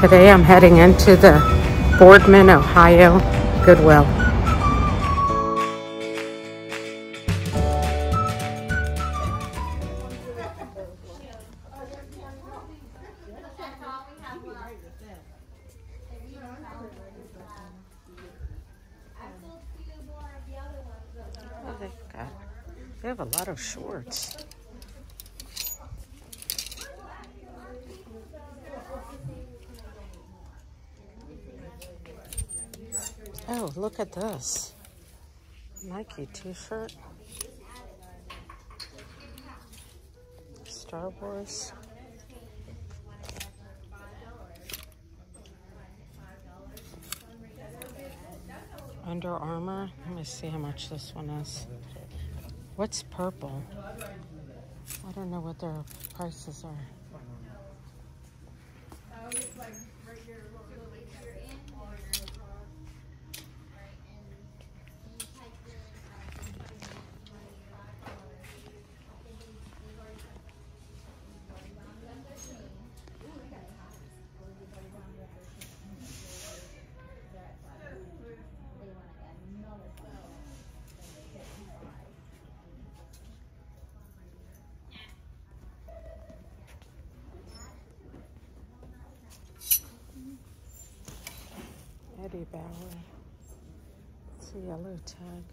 Today I'm heading into the Boardman, Ohio Goodwill. Oh, they have a lot of shorts. Oh, look at this. Nike t-shirt. Star Wars. Under Armour. Let me see how much this one is. What's purple? I don't know what their prices are. Eddie Bauer. It's a yellow tag.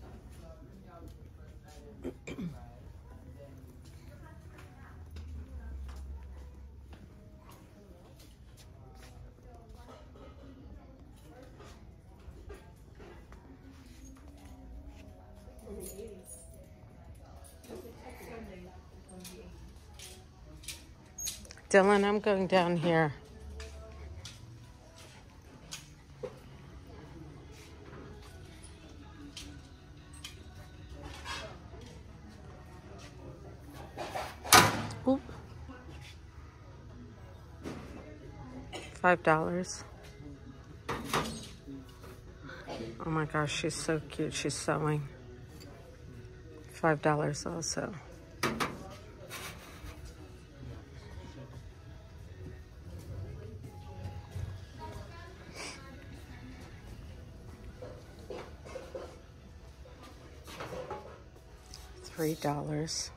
Dylan, I'm going down here. Oop. $5. Oh my gosh, she's so cute. She's sewing. $5 also. $3.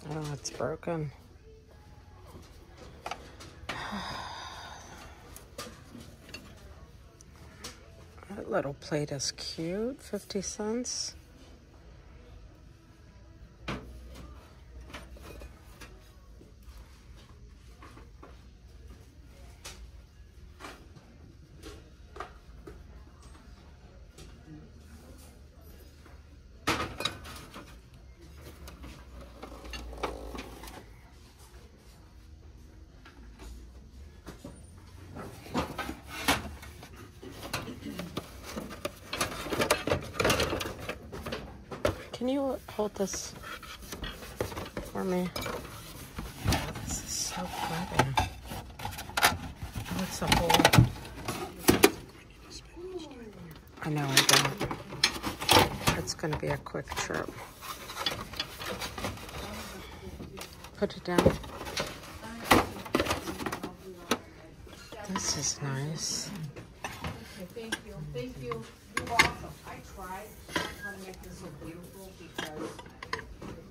Oh, it's broken. That little plate is cute. 50 cents. Can you hold this for me? This is so pretty. What's a hole? I know I don't. It's going to be a quick trip. Put it down. This is nice. Thank you. Thank you. You're awesome. I tried to make this look beautiful because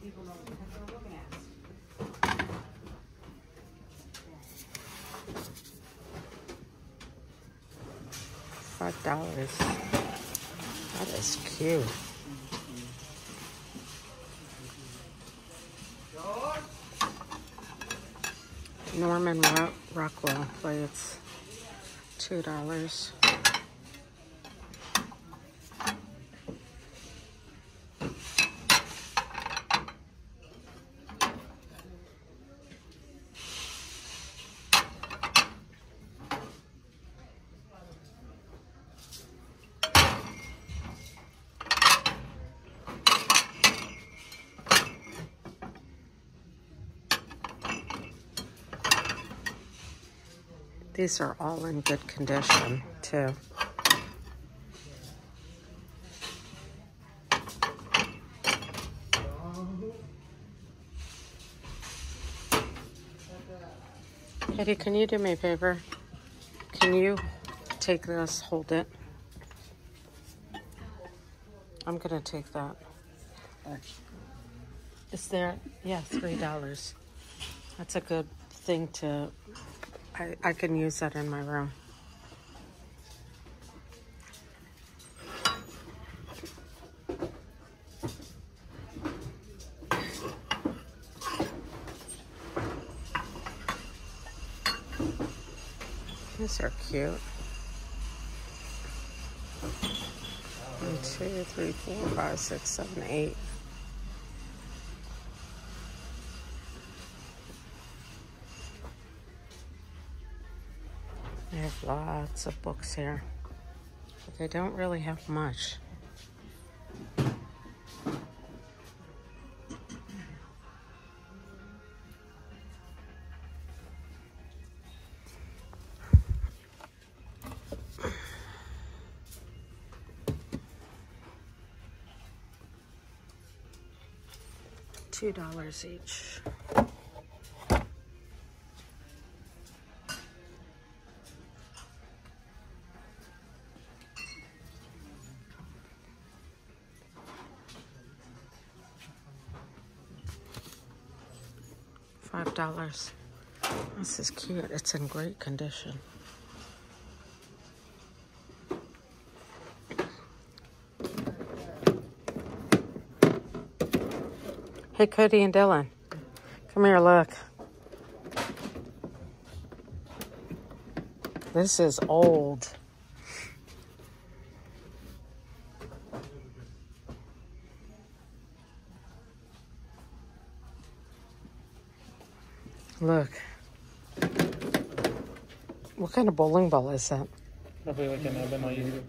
people know what they're looking at. $5. That is cute. Norman Rockwell plates. $2. These are all in good condition, too. Eddie, can you do me a favor? Can you take this, hold it? I'm gonna take that. Is there, yeah, $3. That's a good thing to, I can use that in my room. These are cute. 1, 2, 3, 4, 5, 6, 7, 8. They have lots of books here, but they don't really have much. $2 each. $5. This is cute. It's in great condition. Hey, Cody and Dylan. Come here, look. This is old. Look. What kind of bowling ball is that? Probably like an ebonite.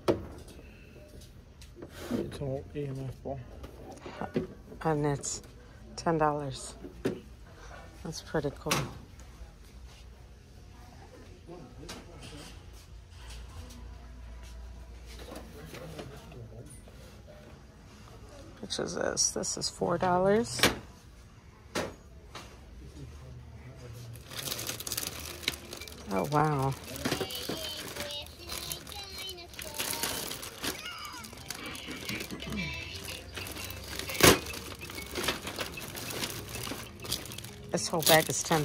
It's an old EMF ball. And it's $10. That's pretty cool. Which is this? This is $4. Oh, wow. This whole bag is $10.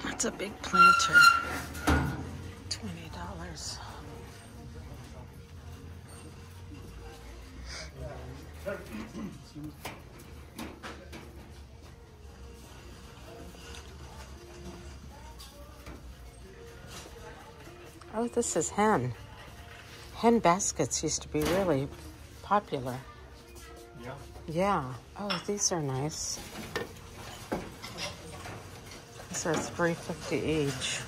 That's a big planter. $20. Oh, this is hen. Hen baskets used to be really popular. Yeah. Yeah. Oh, these are nice. These are $3.50 each.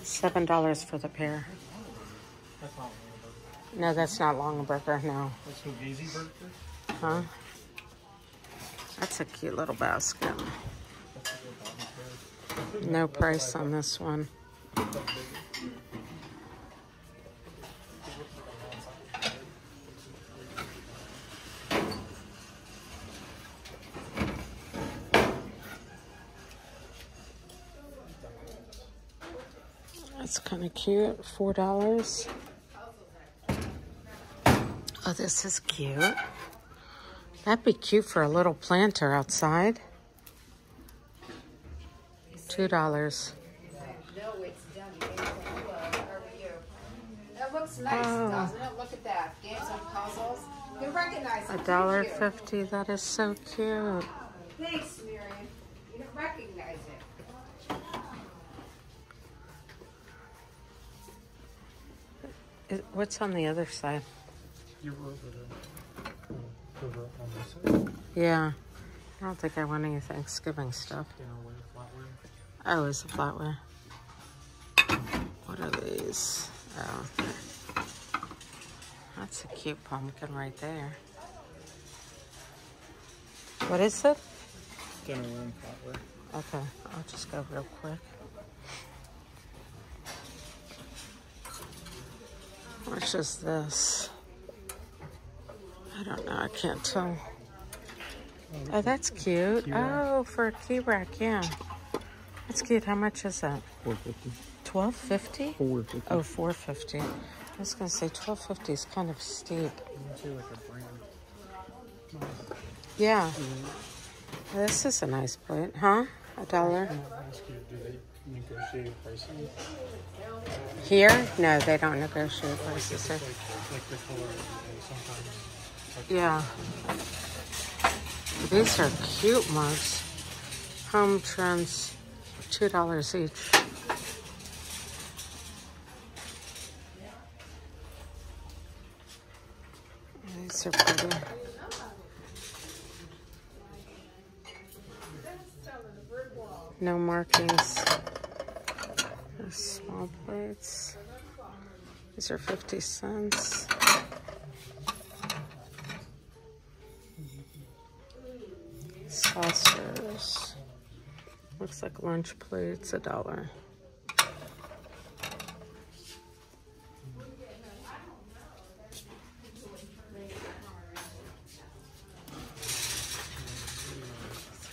$7 for the pair. That's not No, that's not Longaberger, no. That's Fugazi burger? Huh? That's a cute little basket. No price on this one. That's kind of cute. $4. Oh, this is cute. That'd be cute for a little planter outside. $2. No, it's done. Every year. That looks nice, doesn't it? Look at that. Games and puzzles. You recognize it. $1.50. That is so cute. Thanks, Miriam. You don't recognize it. What's on the other side? You're over there. Over on this side. Yeah. I don't think I want any Thanksgiving stuff. Dinnerware, flatware. Oh, it's a flatware. What are these? Oh. That's a cute pumpkin right there. What is it? Dinnerware and flatware. Okay, I'll just go real quick. How much is this? I don't know, I can't tell. Oh, that's cute. Oh, for a key rack, yeah. That's cute. How much is that? $4.50. $12.50? $4.50. Oh, $4.50. I was gonna say $12.50 is kind of steep. You can see like a brand. Yeah. This is a nice plate, huh? $1. Can I ask you, do they negotiate prices? Here? No, they don't negotiate prices here. Like the color and sometimes. Yeah. These are cute mugs. Home Trends, $2 each. These are pretty. No markings. There's small plates. These are 50 cents. Saucers. Looks like lunch plates, $1.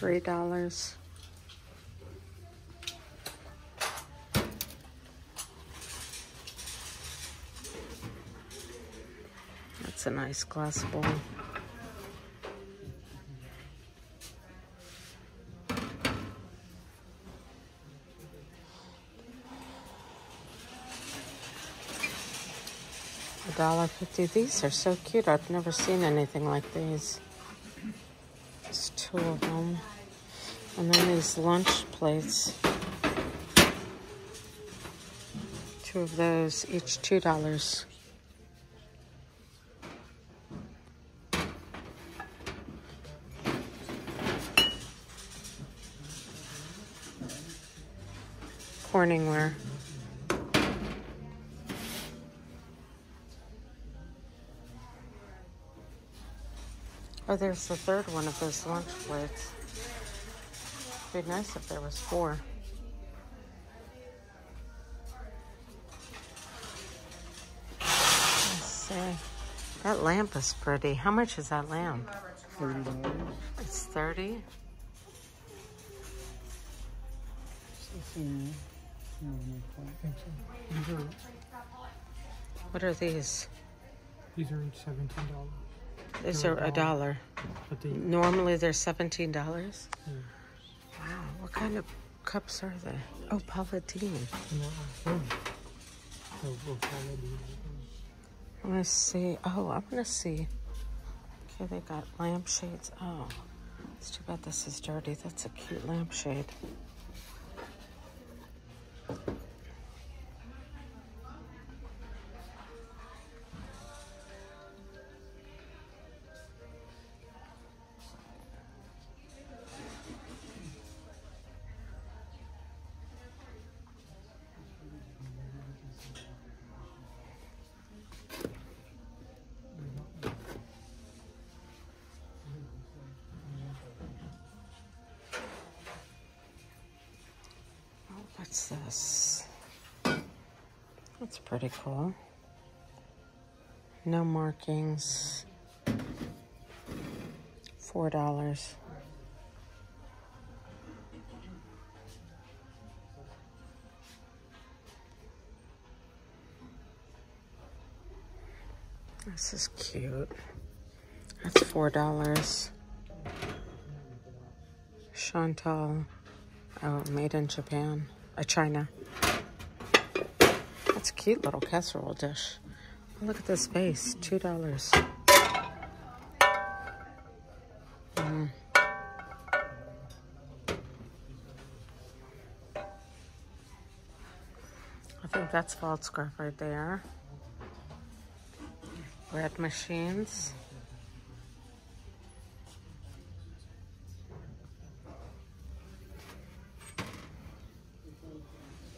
$3. That's a nice glass bowl. $1.50. These are so cute. I've never seen anything like these. There's 2 of them. And then these lunch plates. 2 of those, each $2. Corningware. Oh, there's the 3rd one of those lunch plates. It'd be nice if there was 4. Let's see. That lamp is pretty. How much is that lamp? $30. It's 30. What are these? These are each $17. These are $1. But the Normally they're $17. Wow, what kind of cups are they? Oh, Paladine. I want to see. Oh, I want to see. Okay, they got lampshades. Oh, it's too bad this is dirty. That's a cute lampshade. What's this? That's pretty cool. No markings. $4. This is cute. That's $4. Chantal. Oh, made in Japan. China. That's a cute little casserole dish. Oh, look at this vase. $2. I think that's False Scarf right there. Bread machines.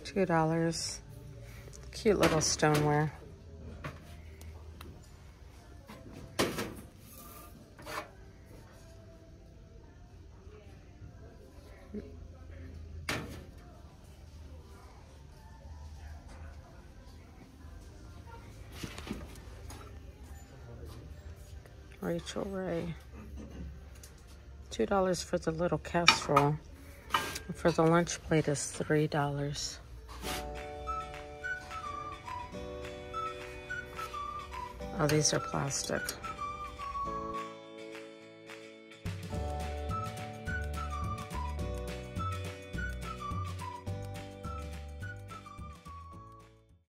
$2. Cute little stoneware. Rachel Ray. $2 for the little casserole. For the lunch plate is $3. Oh, these are plastic.